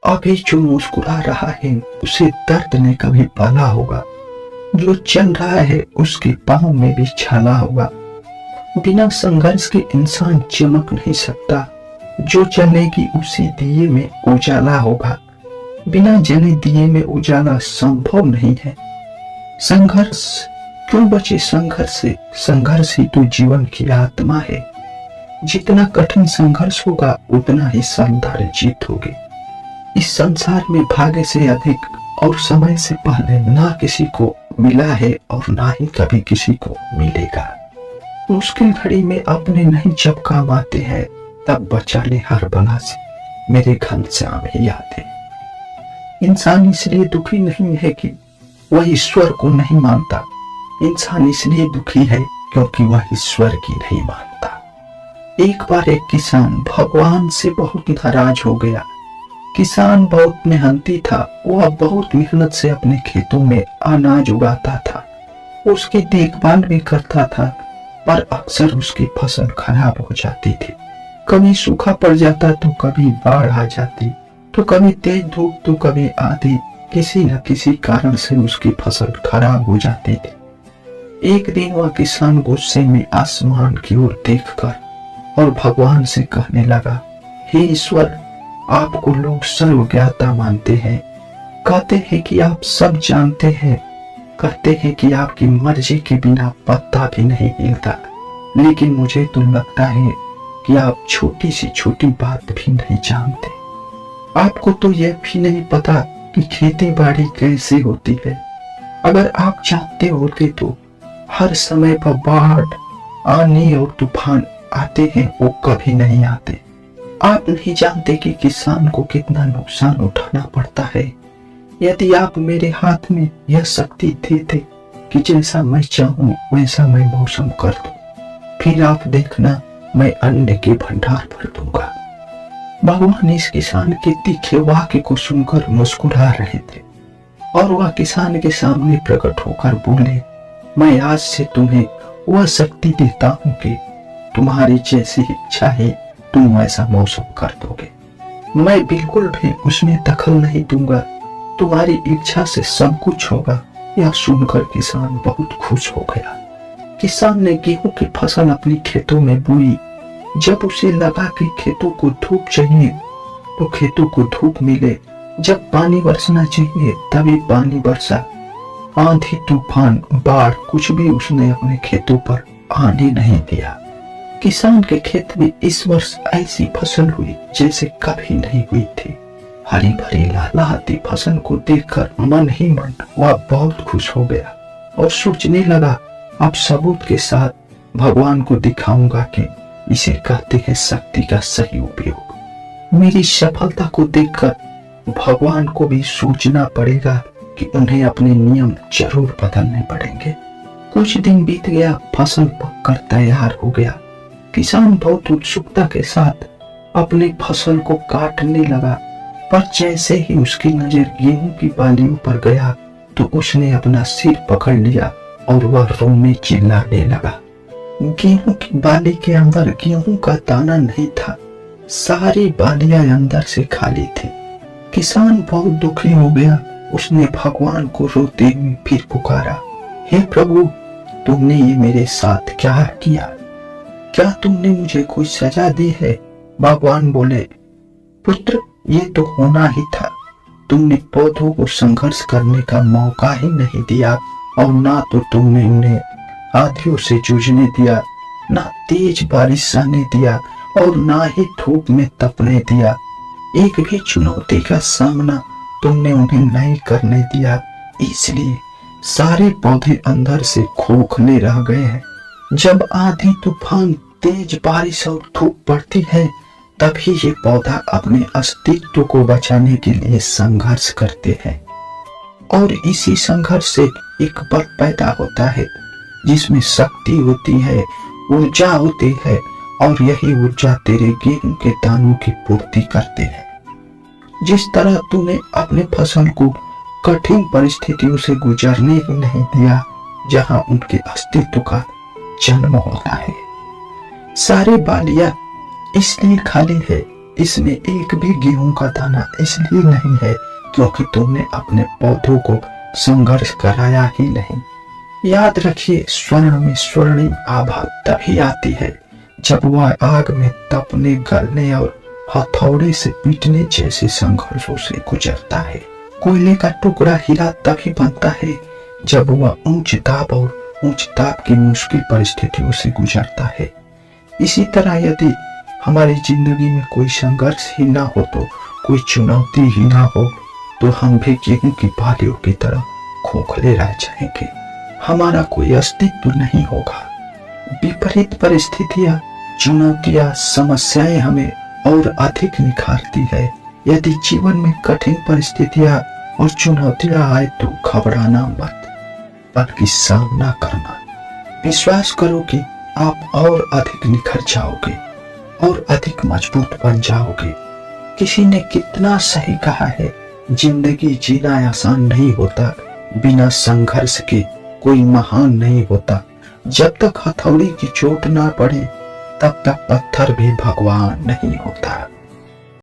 अभी जो मुस्कुरा रहा है उसे दर्द ने कभी पाला होगा। जो चल रहा है उसके पाँव में भी छाला होगा। बिना संघर्ष के इंसान चमक नहीं सकता। जो जलेगी उसी दिए में उजाला होगा। बिना जले दिए में उजाला संभव नहीं है। संघर्ष क्यों बचे संघर्ष से? संघर्ष ही तो जीवन की आत्मा है। जितना कठिन संघर्ष होगा उतना ही शानदार जीत होगी। इस संसार में भाग्य से अधिक और समय से पहले ना किसी को मिला है और ना ही कभी किसी को मिलेगा। मुश्किल घड़ी में अपने नहीं जब काम आते हैं तब बचा ले हर बला से मेरे घनश्याम ही यादें। इंसान इसलिए दुखी नहीं है कि वह ईश्वर को नहीं मानता। इंसान इसलिए दुखी है क्योंकि वह ईश्वर की नहीं मानता। एक बार एक किसान भगवान से बहुत नाराज हो गया। किसान बहुत मेहनती था। वह बहुत मेहनत से अपने खेतों में अनाज उगाता था। उसकी देखभाल भी करता था, पर अक्सर उसकी फसल खराब हो जाती थी। कभी सूखा पड़ जाता तो कभी बाढ़ आ जाती, तो कभी तेज धूप तो कभी आंधी। किसी न किसी कारण से उसकी फसल खराब हो जाती थी। एक दिन वह किसान गुस्से में आसमान की ओर देखकर और भगवान से कहने लगा, हे ईश्वर, आपको लोग सर्वज्ञाता मानते हैं, कहते हैं कि आप सब जानते हैं, कहते हैं कि आपकी मर्जी के बिना पत्ता भी नहीं हिलता, लेकिन मुझे तो लगता है कि आप छोटी सी छोटी बात भी नहीं जानते। आपको तो यह भी नहीं पता कि खेती बाड़ी कैसे होती है। अगर आप जानते होते तो हर समय पर बाढ़, आंधी और तूफान आते हैं, वो कभी नहीं आते। आप नहीं जानते कि किसान को कितना नुकसान उठाना पड़ता है। यदि आप मेरे हाथ में यह शक्ति देते कि जैसा मैं चाहूं वैसा मैं मौसम कर दूं, फिर आप देखना मैं अन्न के भंडार भर दूंगा। भगवान इस किसान के तीखे वाक्य को सुनकर मुस्कुरा रहे थे और वह किसान के सामने प्रकट होकर बोले, मैं आज से तुम्हें वह शक्ति देता हूं कि तुम्हारी जैसी इच्छा है तुम वैसा मौसम कर दोगे। मैं बिल्कुल भी उसमें दखल नहीं दूंगा। तुम्हारी इच्छा से सब कुछ होगा। यह सुनकर किसान बहुत खुश हो गया। किसान ने गेहूं की फसल अपनी खेतों में बोई। जब उसे लगा कि खेतों को धूप चाहिए तो खेतों को धूप मिले, जब पानी बरसना चाहिए तभी पानी बरसा। आंधी, तूफान, बाढ़ कुछ भी उसने अपने खेतों पर आने नहीं दिया। किसान के खेत में इस वर्ष ऐसी फसल हुई जैसे कभी नहीं हुई थी। हरी भरी लहलहाती फसल को देखकर मन ही मन वह बहुत खुश हो गया और सोचने लगा, अब सबूत के साथ भगवान को दिखाऊंगा कि इसे कहते हैं शक्ति का सही उपयोग। मेरी सफलता को देखकर भगवान को भी सोचना पड़ेगा कि उन्हें अपने नियम जरूर बदलने पड़ेंगे। कुछ दिन बीत गया, फसल पककर तैयार हो गया। किसान बहुत उत्सुकता के साथ अपनी फसल को काटने लगा, पर जैसे ही उसकी नजर गेहूं की बालियों पर गया तो उसने अपना सिर पकड़ लिया और वह रोने में चिल्लाने लगा। गेहूं की बाली के अंदर गेहूं का दाना नहीं था। सारी बालियां अंदर से खाली थी। किसान बहुत दुखी हो गया। उसने भगवान को रोते हुए फिर पुकारा, हे प्रभु, तुमने ये मेरे साथ क्या किया? क्या तुमने मुझे कोई सजा दी है? भगवान बोले, पुत्र, ये तो होना ही था। तुमने पौधों को संघर्ष करने का मौका ही नहीं दिया और ना तो तुमने उन्हें आंधियों से जूझने दिया, ना तेज बारिश आने दिया और ना ही धूप में तपने दिया। एक भी चुनौती का सामना तुमने उन्हें नहीं करने दिया। इसलिए सारे पौधे अंदर से खोखले रह गए हैं। जब आंधी, तूफान, तेज बारिश और धूप पड़ती है तभी ये पौधा अपने अस्तित्व को बचाने के लिए संघर्ष करते हैं और इसी संघर्ष से एक बल पैदा होता है जिसमें शक्ति होती है, ऊर्जा होती है और यही ऊर्जा तेरे गेहूं के दानों की पूर्ति करते हैं। जिस तरह तूने अपने फसल को कठिन परिस्थितियों से गुजरने ही नहीं दिया जहां उनके अस्तित्व का जन्म होता है। सारी बालियां इसलिए खाली है इसमें एक भी गेहूं का दाना इसलिए नहीं है क्योंकि तुमने अपने पौधों को संघर्ष कराया ही नहीं। याद रखिए, स्वर्ण में स्वर्णिम आभा तभी आती है जब वह आग में तपने, गलने और हथौड़े से पीटने जैसे संघर्षों से गुजरता है। कोयले का टुकड़ा हीरा तभी बनता है जब वह उच्च दाब और उच्च ताप की मुश्किल परिस्थितियों से गुजरता है। इसी तरह यदि हमारी जिंदगी में कोई संघर्ष ही ना हो, तो कोई चुनौती ही ना हो, तो हम भी गेहूं की बालियों की तरह खोखले रह जाएंगे। हमारा कोई अस्तित्व नहीं होगा। विपरीत परिस्थितियां, चुनौतियां, समस्याएं हमें और अधिक निखारती है। यदि जीवन में कठिन परिस्थितियां और चुनौतियां आए तो घबराना मत, बल्कि सामना करना। विश्वास करो कि आप और अधिक निखर जाओगे और अधिक मजबूत बन जाओगे। किसी ने कितना सही कहा है, जिंदगी जीना आसान नहीं होता, बिना संघर्ष के कोई महान नहीं होता। जब तक हथौड़ी की चोट ना पड़े तब तक पत्थर भी भगवान नहीं होता।